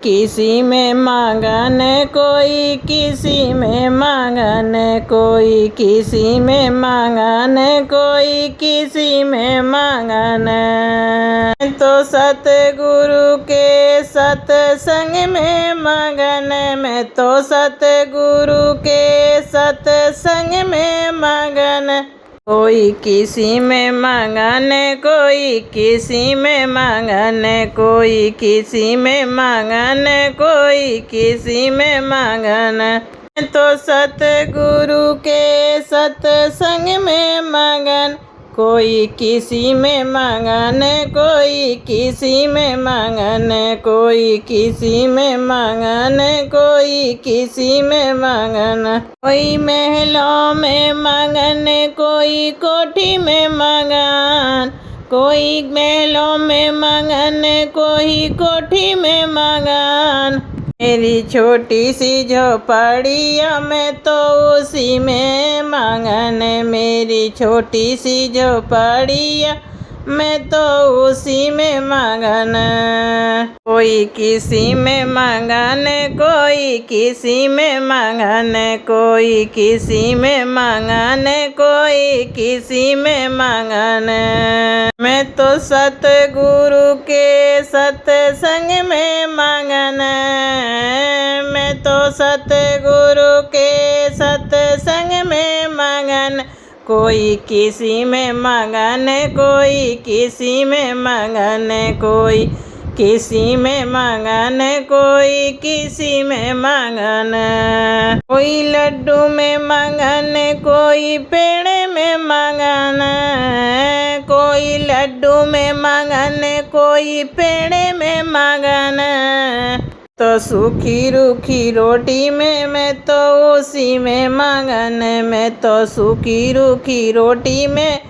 किसी में मगन कोई किसी में मगन कोई किसी में मगन कोई किसी में मगन। तो सतगुरु के सत्संग में मगन, मैं तो सतगुरु के सत्संग में मगन। कोई किसी में मगन कोई किसी में मगन कोई किसी में मगन कोई किसी में मगन। तो सतगुरु के सत्संग में मगन, कोई किसी में मगन कोई किसी में मगन कोई किसी में मगन कोई किसी में मगन। कोई महलों में मगन कोई कोठी में मगन, कोई महलों में मगन कोई कोठी में मगन। मेरी छोटी सी झोपड़िया में तो उसी में मगन, मेरी छोटी सी झोपड़िया मैं तो उसी में मगन। कोई किसी में मगन कोई किसी में मगन कोई किसी में मगन कोई किसी में मगन। मैं तो सतगुरु के सत्संग में मगन, मैं तो सतगुरु के सत्संग में मगन। कोई किसी में मगन कोई किसी में मगन कोई किसी में मगन कोई किसी में मगन। कोई लड्डू में मगन कोई पेड़ में मगन, कोई लड्डू में मगन कोई पेड़ में मगन। तो सूखी रूखी रोटी में मैं तो उसी में मगन, मैं तो सूखी रूखी रोटी में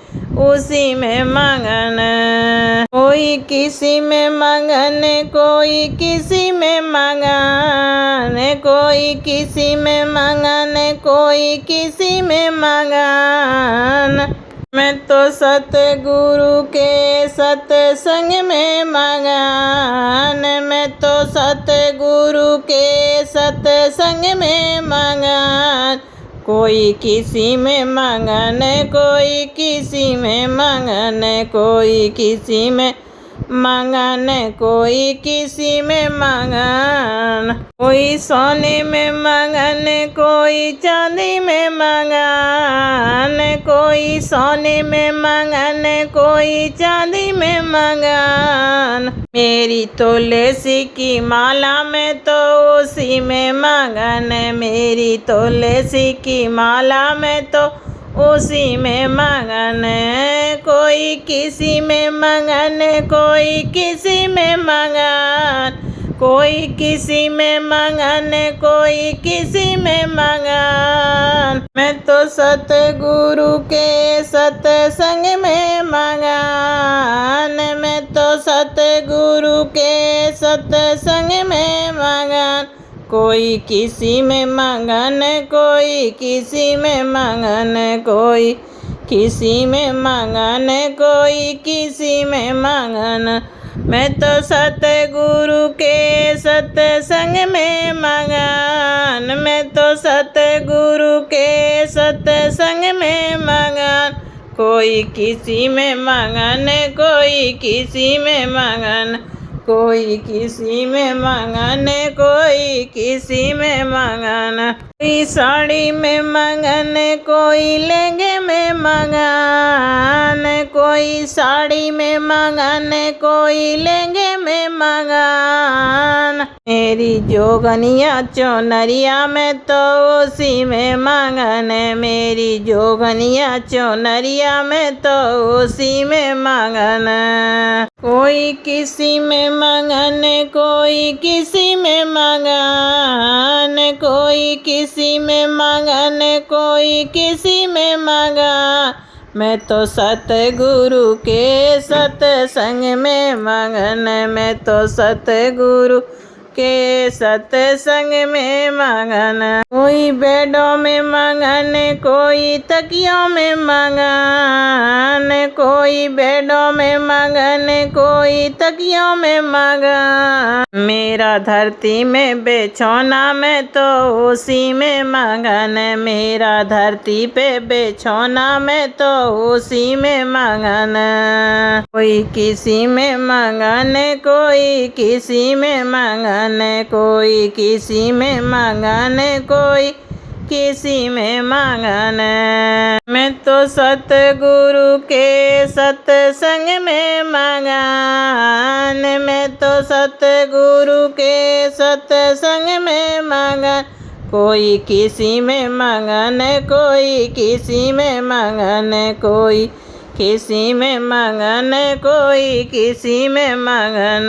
उसी में मगन। कोई किसी में मगन कोई किसी में मगन कोई किसी में मगन कोई किसी में मगन। मैं तो सतगुरु के सत्संग में मगन, मैं तो सतगुरु के सत्संग में मगन। कोई किसी में मगन कोई किसी में मगन कोई किसी में मगन कोई किसी में मगन। कोई सोने में मगन कोई चांदी में मगन, कोई सोने में मगन कोई चांदी में मगन। मेरी तुलसी की माला में तो उसी में मगन, मेरी तुलसी की माला में तो उसी में मगन। कोई किसी में मगन कोई किसी में मगन कोई किसी में मगन कोई किसी में मगन। मैं तो सतगुरु के सत्संग में मगन, मैं तो सतगुरु के सत्संग में मगन। कोई किसी में मगन कोई किसी में मगन कोई किसी में मगन कोई किसी में मगन। मैं तो सतगुरु के सत्संग में मगन, मैं तो सतगुरु के सत्संग में मगन। कोई किसी में मगन कोई किसी में मगन कोई किसी में मगन कोई किसी में मगन। कोई साड़ी में मगन कोई लहंगे में मगन, कोई साड़ी में मगन कोई लहंगे में मगन। मेरी जोगनिया चोनरिया में तो उसी में मगन, मेरी जोगनिया चोनरिया में तो उसी में मगन। कोई किसी में मगन कोई किसी में मगन कोई किसी में मगन कोई किसी में मगन। मैं तो सतगुरु के सत्संग में मगन, मैं तो सतगुरु के सत्संग में मगन। कोई बेडों में मगन, कोई तकियों में मगन, कोई बेडों में मगन, कोई तकियों में मगन। मेरा धरती में बिछौना में तो उसी में मगन, मेरा धरती पे बिछौना में तो उसी में मगन। कोई किसी में मगन, कोई किसी में मगन, कोई किसी में मगन, कोई किसी में मगन। मैं तो सतगुरु के सत्संग में मगन, मैं तो सतगुरु के सत्संग में मगन। कोई किसी में मगन, कोई किसी में मगन, कोई किसी में मगन, कोई किसी में मगन।